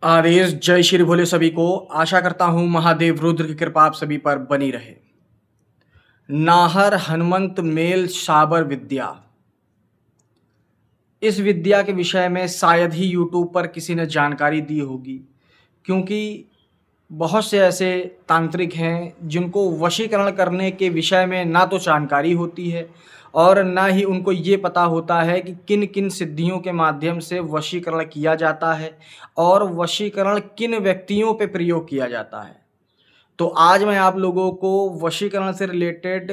आदेश जय श्री भोले सभी को। आशा करता हूँ महादेव रुद्र की कृपा आप सभी पर बनी रहे। नाहर हनुमंत मेल साबर विद्या, इस विद्या के विषय में शायद ही यूट्यूब पर किसी ने जानकारी दी होगी, क्योंकि बहुत से ऐसे तांत्रिक हैं जिनको वशीकरण करने के विषय में ना तो जानकारी होती है और ना ही उनको ये पता होता है कि किन किन सिद्धियों के माध्यम से वशीकरण किया जाता है और वशीकरण किन व्यक्तियों पे प्रयोग किया जाता है। तो आज मैं आप लोगों को वशीकरण से रिलेटेड,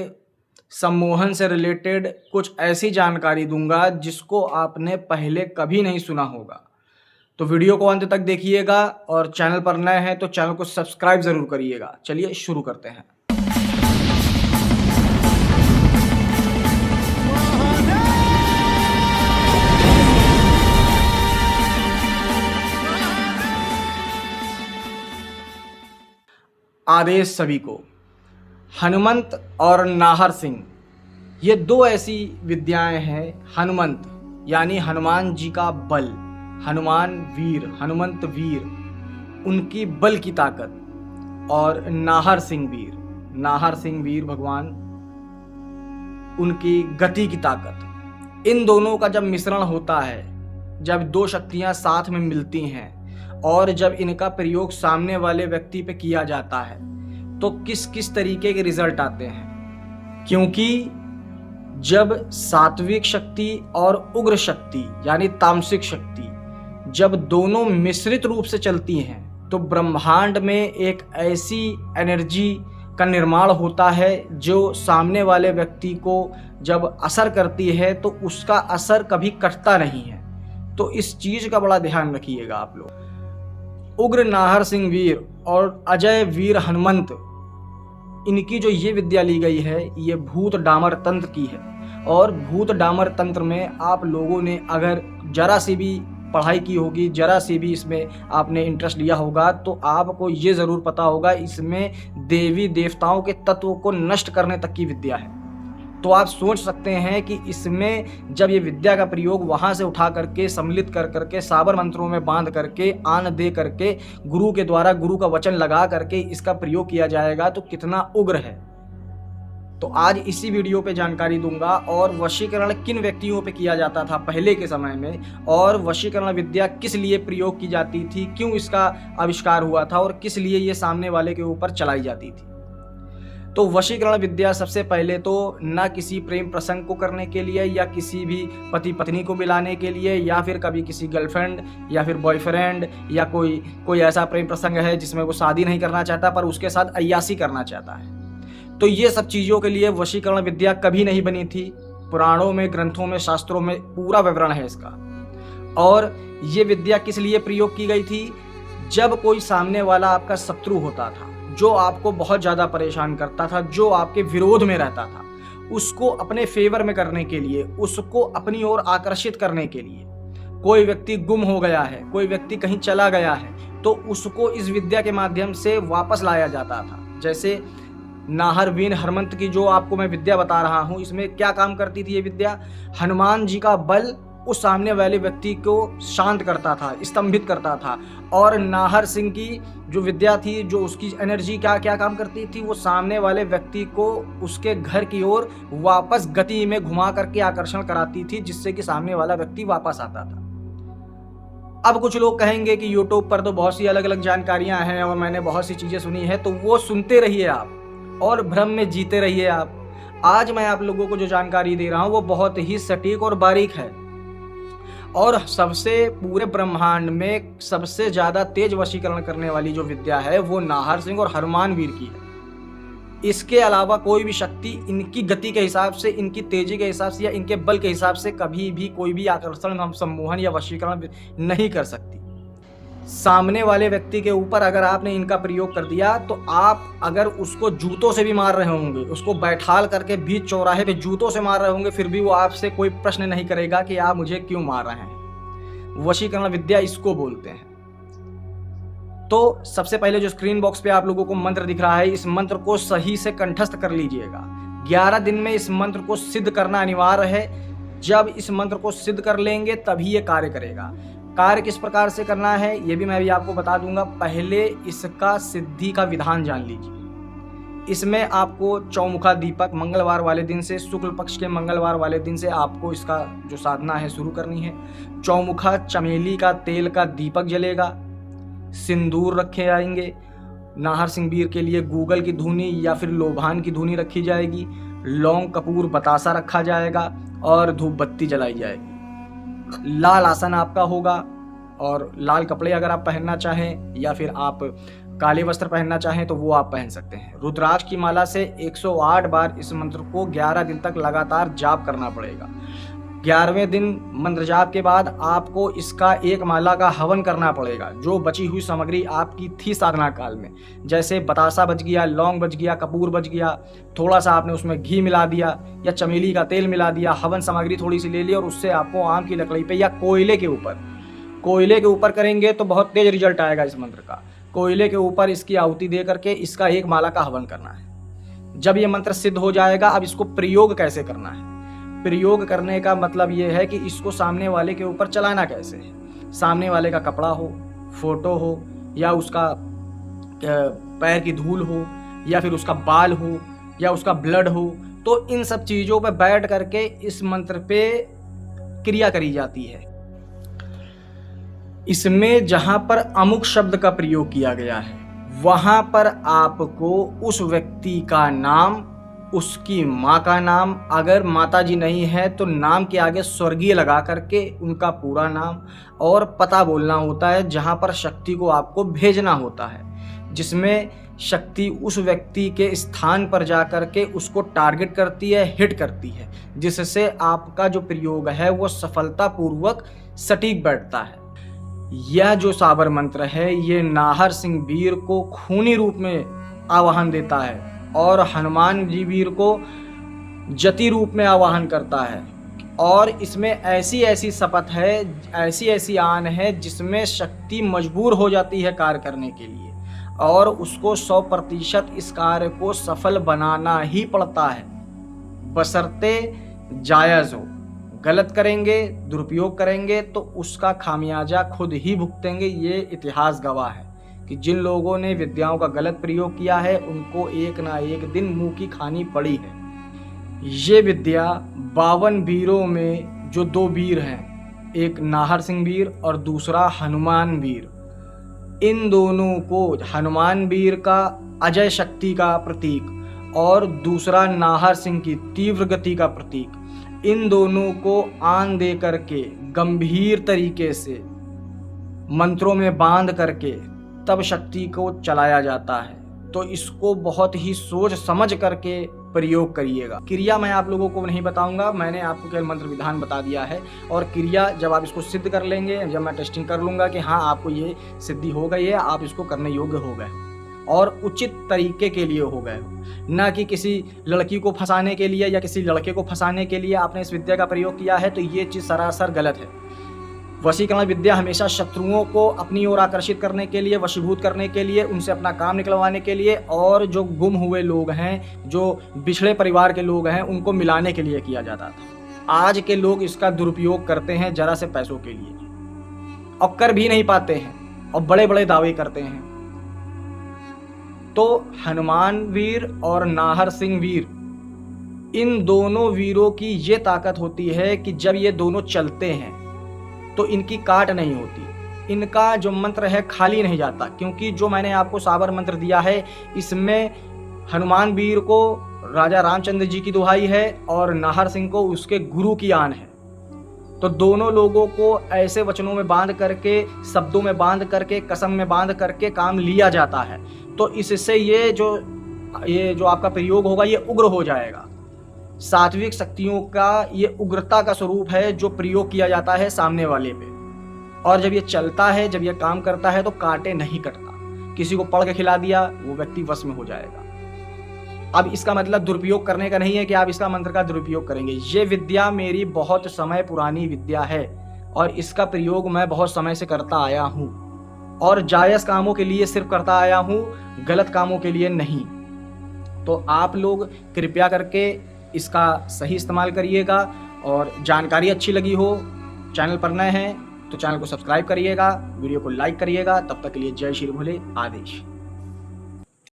सम्मोहन से रिलेटेड कुछ ऐसी जानकारी दूंगा जिसको आपने पहले कभी नहीं सुना होगा। तो वीडियो को अंत तक देखिएगा और चैनल पर नए हैं तो चैनल को सब्सक्राइब ज़रूर करिएगा। चलिए शुरू करते हैं। आदेश सभी को। हनुमंत और नाहर सिंह, ये दो ऐसी विद्याएं हैं। हनुमंत यानी हनुमान जी का बल, हनुमान वीर, हनुमंत वीर, उनकी बल की ताकत, और नाहर सिंह वीर, नाहर सिंह वीर भगवान, उनकी गति की ताकत। इन दोनों का जब मिश्रण होता है, जब दो शक्तियां साथ में मिलती हैं और जब इनका प्रयोग सामने वाले व्यक्ति पे किया जाता है तो किस किस तरीके के रिजल्ट आते हैं। क्योंकि जब सात्विक शक्ति और उग्र शक्ति यानी तामसिक शक्ति जब दोनों मिश्रित रूप से चलती हैं तो ब्रह्मांड में एक ऐसी एनर्जी का निर्माण होता है जो सामने वाले व्यक्ति को जब असर करती है तो उसका असर कभी कटता नहीं है। तो इस चीज का बड़ा ध्यान रखिएगा आप लोग। उग्र नाहर सिंह वीर और अजय वीर हनुमंत, इनकी जो ये विद्या ली गई है ये भूत डामर तंत्र की है। और भूत डामर तंत्र में आप लोगों ने अगर जरा सी भी पढ़ाई की होगी, जरा सी भी इसमें आपने इंटरेस्ट लिया होगा तो आपको ये ज़रूर पता होगा इसमें देवी देवताओं के तत्व को नष्ट करने तक की विद्या है। तो आप सोच सकते हैं कि इसमें जब ये विद्या का प्रयोग वहाँ से उठा करके सम्मिलित कर करके साबर मंत्रों में बांध करके आन दे करके गुरु के द्वारा गुरु का वचन लगा करके इसका प्रयोग किया जाएगा तो कितना उग्र है। तो आज इसी वीडियो पे जानकारी दूंगा और वशीकरण किन व्यक्तियों पे किया जाता था पहले के समय में, और वशीकरण विद्या किस लिए प्रयोग की जाती थी, क्यों इसका आविष्कार हुआ था और किस लिए ये सामने वाले के ऊपर चलाई जाती थी। तो वशीकरण विद्या सबसे पहले तो ना किसी प्रेम प्रसंग को करने के लिए या किसी भी पति पत्नी को मिलाने के लिए या फिर कभी किसी गर्लफ्रेंड या फिर बॉयफ्रेंड या कोई ऐसा प्रेम प्रसंग है जिसमें वो शादी नहीं करना चाहता पर उसके साथ अय्यासी करना चाहता है, तो ये सब चीज़ों के लिए वशीकरण विद्या कभी नहीं बनी थी। पुराणों में, ग्रंथों में, शास्त्रों में पूरा विवरण है इसका। और ये विद्या किस लिए प्रयोग की गई थी? जब कोई सामने वाला आपका शत्रु होता था, जो आपको बहुत ज़्यादा परेशान करता था, जो आपके विरोध में रहता था, उसको अपने फेवर में करने के लिए, उसको अपनी ओर आकर्षित करने के लिए, कोई व्यक्ति गुम हो गया है, कोई व्यक्ति कहीं चला गया है तो उसको इस विद्या के माध्यम से वापस लाया जाता था। जैसे नाहर वीर हनुमंत की जो आपको मैं विद्या बता रहा हूँ, इसमें क्या काम करती थी ये विद्या? हनुमान जी का बल उस सामने वाले व्यक्ति को शांत करता था, स्तंभित करता था। और नाहर सिंह की जो विद्या थी, जो उसकी एनर्जी क्या क्या काम करती थी, वो सामने वाले व्यक्ति को उसके घर की ओर वापस गति में घुमा करके आकर्षण कराती थी, जिससे कि सामने वाला व्यक्ति वापस आता था। अब कुछ लोग कहेंगे कि यूट्यूब पर तो बहुत सी अलग अलग जानकारियां हैं और मैंने बहुत सी चीज़ें सुनी है, तो वो सुनते रहिए आप और भ्रम में जीते रहिए आप। आज मैं आप लोगों को जो जानकारी दे रहा हूँ वो बहुत ही सटीक और बारीक है और सबसे पूरे ब्रह्मांड में सबसे ज़्यादा तेज वशीकरण करने वाली जो विद्या है वो नाहर सिंह और हनुमान वीर की है। इसके अलावा कोई भी शक्ति इनकी गति के हिसाब से, इनकी तेजी के हिसाब से या इनके बल के हिसाब से कभी भी कोई भी आकर्षण, हम सम्मोहन या वशीकरण नहीं कर सकती। सामने वाले व्यक्ति के ऊपर अगर आपने इनका प्रयोग कर दिया तो आप अगर उसको जूतों से भी मार रहे होंगे, उसको बैठाल करके बीच चौराहे पे जूतों से मार रहे होंगे, फिर भी वो आपसे कोई प्रश्न नहीं करेगा कि आप मुझे क्यों मार रहे हैं। वशीकरण विद्या इसको बोलते हैं। तो सबसे पहले जो स्क्रीन बॉक्स पे आप लोगों को मंत्र दिख रहा है, इस मंत्र को सही से कंठस्थ कर लीजिएगा। 11 दिन में इस मंत्र को सिद्ध करना अनिवार्य है। जब इस मंत्र को सिद्ध कर लेंगे तभी ये कार्य करेगा। कार्य किस प्रकार से करना है ये भी मैं भी आपको बता दूंगा। पहले इसका सिद्धि का विधान जान लीजिए। इसमें आपको चौमुखा दीपक मंगलवार वाले दिन से, शुक्ल पक्ष के मंगलवार वाले दिन से आपको इसका जो साधना है शुरू करनी है। चौमुखा चमेली का तेल का दीपक जलेगा, सिंदूर रखे जाएंगे, नाहर सिंह के लिए गूगल की धुनी या फिर लोभान की धुनी रखी जाएगी, लौंग कपूर बतासा रखा जाएगा और धूप बत्ती जलाई जाएगी। लाल आसन आपका होगा और लाल कपड़े अगर आप पहनना चाहें या फिर आप काले वस्त्र पहनना चाहें तो वो आप पहन सकते हैं। रुद्राक्ष की माला से 108 बार इस मंत्र को 11 दिन तक लगातार जाप करना पड़ेगा। 11वें दिन मंत्र जाप के बाद आपको इसका एक माला का हवन करना पड़ेगा। जो बची हुई सामग्री आपकी थी साधना काल में, जैसे बतासा बच गया, लौंग बच गया, कपूर बच गया, थोड़ा सा आपने उसमें घी मिला दिया या चमेली का तेल मिला दिया, हवन सामग्री थोड़ी सी ले ली और उससे आपको आम की लकड़ी पे या कोयले के ऊपर करेंगे तो बहुत तेज रिजल्ट आएगा इस मंत्र का। कोयले के ऊपर इसकी आहुति दे करके इसका एक माला का हवन करना है। जब ये मंत्र सिद्ध हो जाएगा, अब इसको प्रयोग कैसे करना है। प्रयोग करने का मतलब ये है कि इसको सामने वाले के ऊपर चलाना कैसे है। सामने वाले का कपड़ा हो, फोटो हो या उसका पैर की धूल हो या फिर उसका बाल हो या उसका ब्लड हो, तो इन सब चीज़ों पर बैठ करके इस मंत्र पे क्रिया करी जाती है। इसमें जहाँ पर अमुक शब्द का प्रयोग किया गया है वहाँ पर आपको उस व्यक्ति का नाम, उसकी माँ का नाम, अगर माता जी नहीं है तो नाम के आगे स्वर्गीय लगा करके उनका पूरा नाम और पता बोलना होता है, जहाँ पर शक्ति को आपको भेजना होता है, जिसमें शक्ति उस व्यक्ति के स्थान पर जा करके उसको टारगेट करती है, हिट करती है, जिससे आपका जो प्रयोग है वो सफलतापूर्वक सटीक बैठता है। यह जो साबर मंत्र है ये नाहर सिंह वीर को खूनी रूप में आवाहन देता है और हनुमान जी वीर को जति रूप में आवाहन करता है। और इसमें ऐसी ऐसी शपथ है, ऐसी ऐसी आन है जिसमें शक्ति मजबूर हो जाती है कार्य करने के लिए और उसको 100% इस कार्य को सफल बनाना ही पड़ता है, बशर्ते जायज़ हो। गलत करेंगे, दुरुपयोग करेंगे तो उसका खामियाजा खुद ही भुगतेंगे। ये इतिहास गवाह है कि जिन लोगों ने विद्याओं का गलत प्रयोग किया है उनको एक ना एक दिन मुंह की खानी पड़ी है। ये विद्या 52 वीरों में जो 2 वीर हैं, एक नाहर सिंह वीर और दूसरा हनुमान वीर, इन दोनों को, हनुमान वीर का अजय शक्ति का प्रतीक और दूसरा नाहर सिंह की तीव्र गति का प्रतीक, इन दोनों को आन दे करके गंभीर तरीके से मंत्रों में बांध करके तब शक्ति को चलाया जाता है। तो इसको बहुत ही सोच समझ करके प्रयोग करिएगा। क्रिया मैं आप लोगों को नहीं बताऊंगा, मैंने आपको केवल मंत्र विधान बता दिया है और क्रिया जब आप इसको सिद्ध कर लेंगे, जब मैं टेस्टिंग कर लूँगा कि हाँ आपको ये सिद्धि हो गई है, आप इसको करने योग्य हो गए और उचित तरीके के लिए हो गए, ना कि किसी लड़की को फंसाने के लिए या किसी लड़के को फंसाने के लिए आपने इस विद्या का प्रयोग किया है, तो ये चीज़ सरासर गलत है। वशीकरण विद्या हमेशा शत्रुओं को अपनी ओर आकर्षित करने के लिए, वशीभूत करने के लिए, उनसे अपना काम निकलवाने के लिए और जो गुम हुए लोग हैं, जो बिछड़े परिवार के लोग हैं, उनको मिलाने के लिए किया जाता था। आज के लोग इसका दुरुपयोग करते हैं जरा से पैसों के लिए और कर भी नहीं पाते हैं और बड़े बड़े दावे करते हैं। तो हनुमान वीर और नाहर सिंह वीर, इन दोनों वीरों की ये ताकत होती है कि जब ये दोनों चलते हैं तो इनकी काट नहीं होती, इनका जो मंत्र है खाली नहीं जाता, क्योंकि जो मैंने आपको साबर मंत्र दिया है इसमें हनुमान वीर को राजा रामचंद्र जी की दुहाई है और नाहर सिंह को उसके गुरु की आन है। तो दोनों लोगों को ऐसे वचनों में बांध करके, शब्दों में बांध करके, कसम में बांध करके काम लिया जाता है। तो इससे ये जो आपका प्रयोग होगा ये उग्र हो जाएगा। सात्विक शक्तियों का ये उग्रता का स्वरूप है जो प्रयोग किया जाता है सामने वाले पे, और जब ये चलता है, जब ये काम करता है तो काटे नहीं कटता। किसी को पढ़ के खिला दिया वो व्यक्ति वश में हो जाएगा। अब इसका मतलब दुरुपयोग करने का नहीं है कि आप इसका मंत्र का दुरुपयोग करेंगे। ये विद्या मेरी बहुत समय पुरानी विद्या है और इसका प्रयोग मैं बहुत समय से करता आया हूँ और जायज़ कामों के लिए सिर्फ करता आया हूँ, गलत कामों के लिए नहीं। तो आप लोग कृपया करके इसका सही इस्तेमाल करिएगा और जानकारी अच्छी लगी हो, चैनल पर नए हैं तो चैनल को सब्सक्राइब करिएगा, वीडियो को लाइक करिएगा। तब तक के लिए जय श्री भोले, आदेश।